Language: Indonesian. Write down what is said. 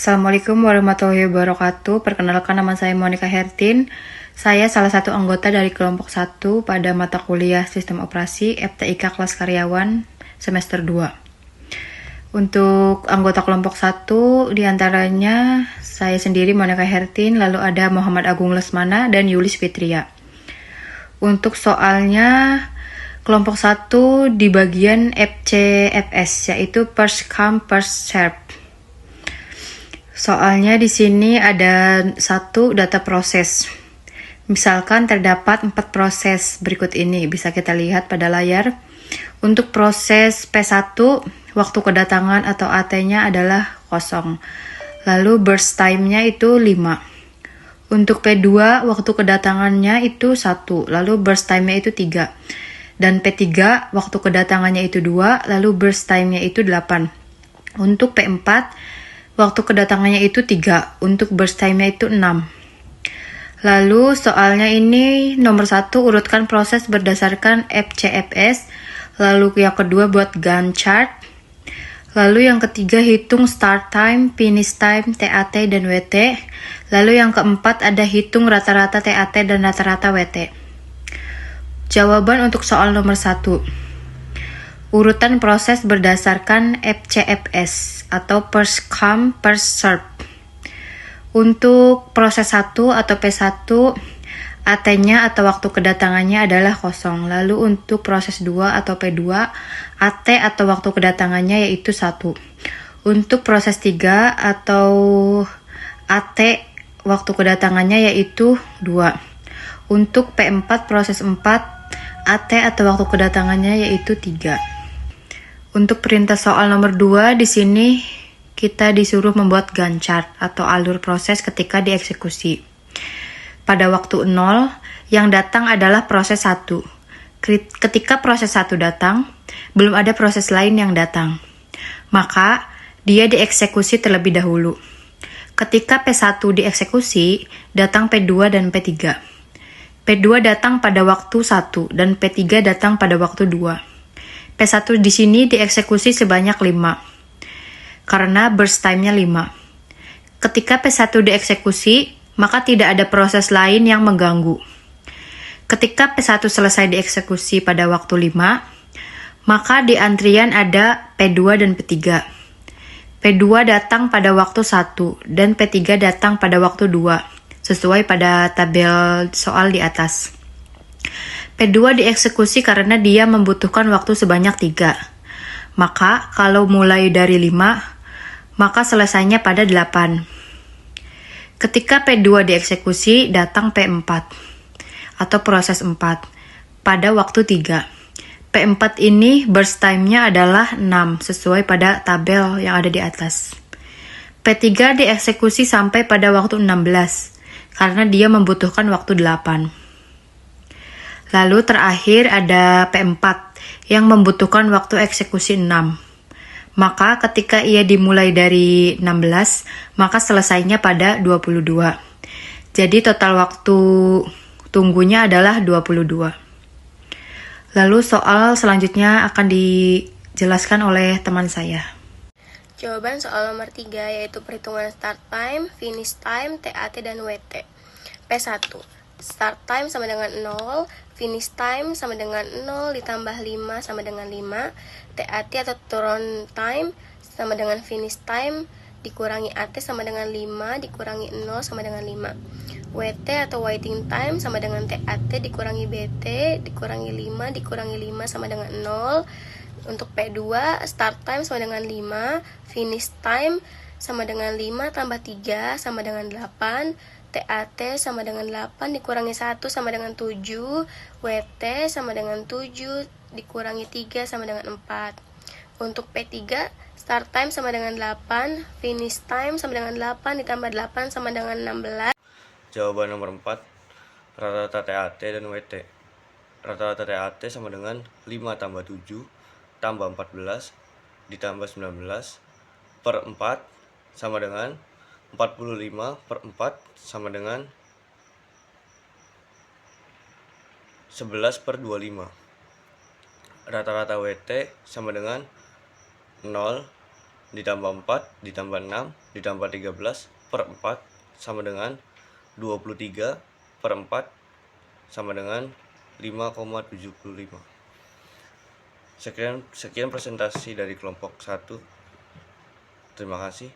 Assalamualaikum warahmatullahi wabarakatuh. Perkenalkan, nama saya Monica Hertin. Saya salah satu anggota dari kelompok 1 pada mata kuliah Sistem Operasi FTIK kelas karyawan semester 2. Untuk anggota kelompok 1 diantaranya saya sendiri Monica Hertin, lalu ada Muhammad Agung Lesmana dan Yulis Fitria. Untuk soalnya kelompok 1 di bagian FCFS, yaitu First Come First Serve. Soalnya di sini ada 1 data proses. Misalkan terdapat 4 proses berikut ini, bisa kita lihat pada layar. Untuk proses P1, waktu kedatangan atau AT-nya adalah 0. Lalu burst time-nya itu 5. Untuk P2, waktu kedatangannya itu 1, lalu burst time-nya itu 3. Dan P3, waktu kedatangannya itu 2, lalu burst time-nya itu 8. Untuk P4, waktu kedatangannya itu 3, untuk burst time-nya itu 6. Lalu soalnya ini nomor 1, urutkan proses berdasarkan FCFS. Lalu yang kedua buat Gantt chart. Lalu yang ketiga hitung start time, finish time, TAT, dan WT. Lalu yang keempat ada hitung rata-rata TAT dan rata-rata WT. Jawaban untuk soal nomor 1. Urutan proses berdasarkan FCFS atau first come first serve. Untuk proses 1 atau P1, AT-nya atau waktu kedatangannya adalah 0. Lalu untuk proses 2 atau P2, AT atau waktu kedatangannya yaitu 1. Untuk proses 3 atau AT, waktu kedatangannya yaitu 2. Untuk P4 proses 4, AT atau waktu kedatangannya yaitu 3. Untuk perintah soal nomor 2, di sini kita disuruh membuat Gantt chart atau alur proses ketika dieksekusi. Pada waktu 0, yang datang adalah proses 1. Ketika proses 1 datang, belum ada proses lain yang datang. Maka, dia dieksekusi terlebih dahulu. Ketika P1 dieksekusi, datang P2 dan P3. P2 datang pada waktu 1 dan P3 datang pada waktu 2. P1 di sini dieksekusi sebanyak 5, karena burst time-nya 5. Ketika P1 dieksekusi, maka tidak ada proses lain yang mengganggu. Ketika P1 selesai dieksekusi pada waktu 5, maka di antrian ada P2 dan P3. P2 datang pada waktu 1 dan P3 datang pada waktu 2, sesuai pada tabel soal di atas. P2 dieksekusi karena dia membutuhkan waktu sebanyak 3. Maka kalau mulai dari 5, maka selesainya pada 8. Ketika P2 dieksekusi, datang P4 atau proses 4 pada waktu 3. P4 ini burst time-nya adalah 6 sesuai pada tabel yang ada di atas. P3 dieksekusi sampai pada waktu 16 karena dia membutuhkan waktu 8. Lalu terakhir ada P4 yang membutuhkan waktu eksekusi 6. Maka ketika ia dimulai dari 16, maka selesainya pada 22. Jadi total waktu tunggunya adalah 22. Lalu soal selanjutnya akan dijelaskan oleh teman saya. Jawaban soal nomor 3 yaitu perhitungan start time, finish time, TAT, dan WT. P1. Start time sama dengan 0, finish time sama dengan 0 ditambah 5 sama dengan 5, TAT atau turn time sama dengan finish time dikurangi AT sama dengan 5 dikurangi 0 sama dengan 5. WT atau waiting time sama dengan TAT dikurangi BT dikurangi 5 dikurangi 5 sama dengan 0. Untuk P2, start time sama dengan 5, finish time sama dengan 5 tambah 3 sama dengan 8, TAT sama dengan 8 dikurangi 1 sama dengan 7, WT sama dengan 7 dikurangi 3 sama dengan 4. Untuk P3, start time sama dengan 8, finish time sama dengan 8 ditambah 8 sama dengan 16. Jawaban nomor 4, rata-rata TAT dan WT. Rata-rata TAT sama dengan 5 tambah 7 tambah 14 ditambah 19 per 4 sama dengan 45 per 4 sama dengan 11 per 25. Rata-rata WT sama dengan 0 ditambah 4 ditambah 6 ditambah 13 per 4 sama dengan 23 per 4 sama dengan 5,75. Sekian presentasi dari kelompok 1. Terima kasih.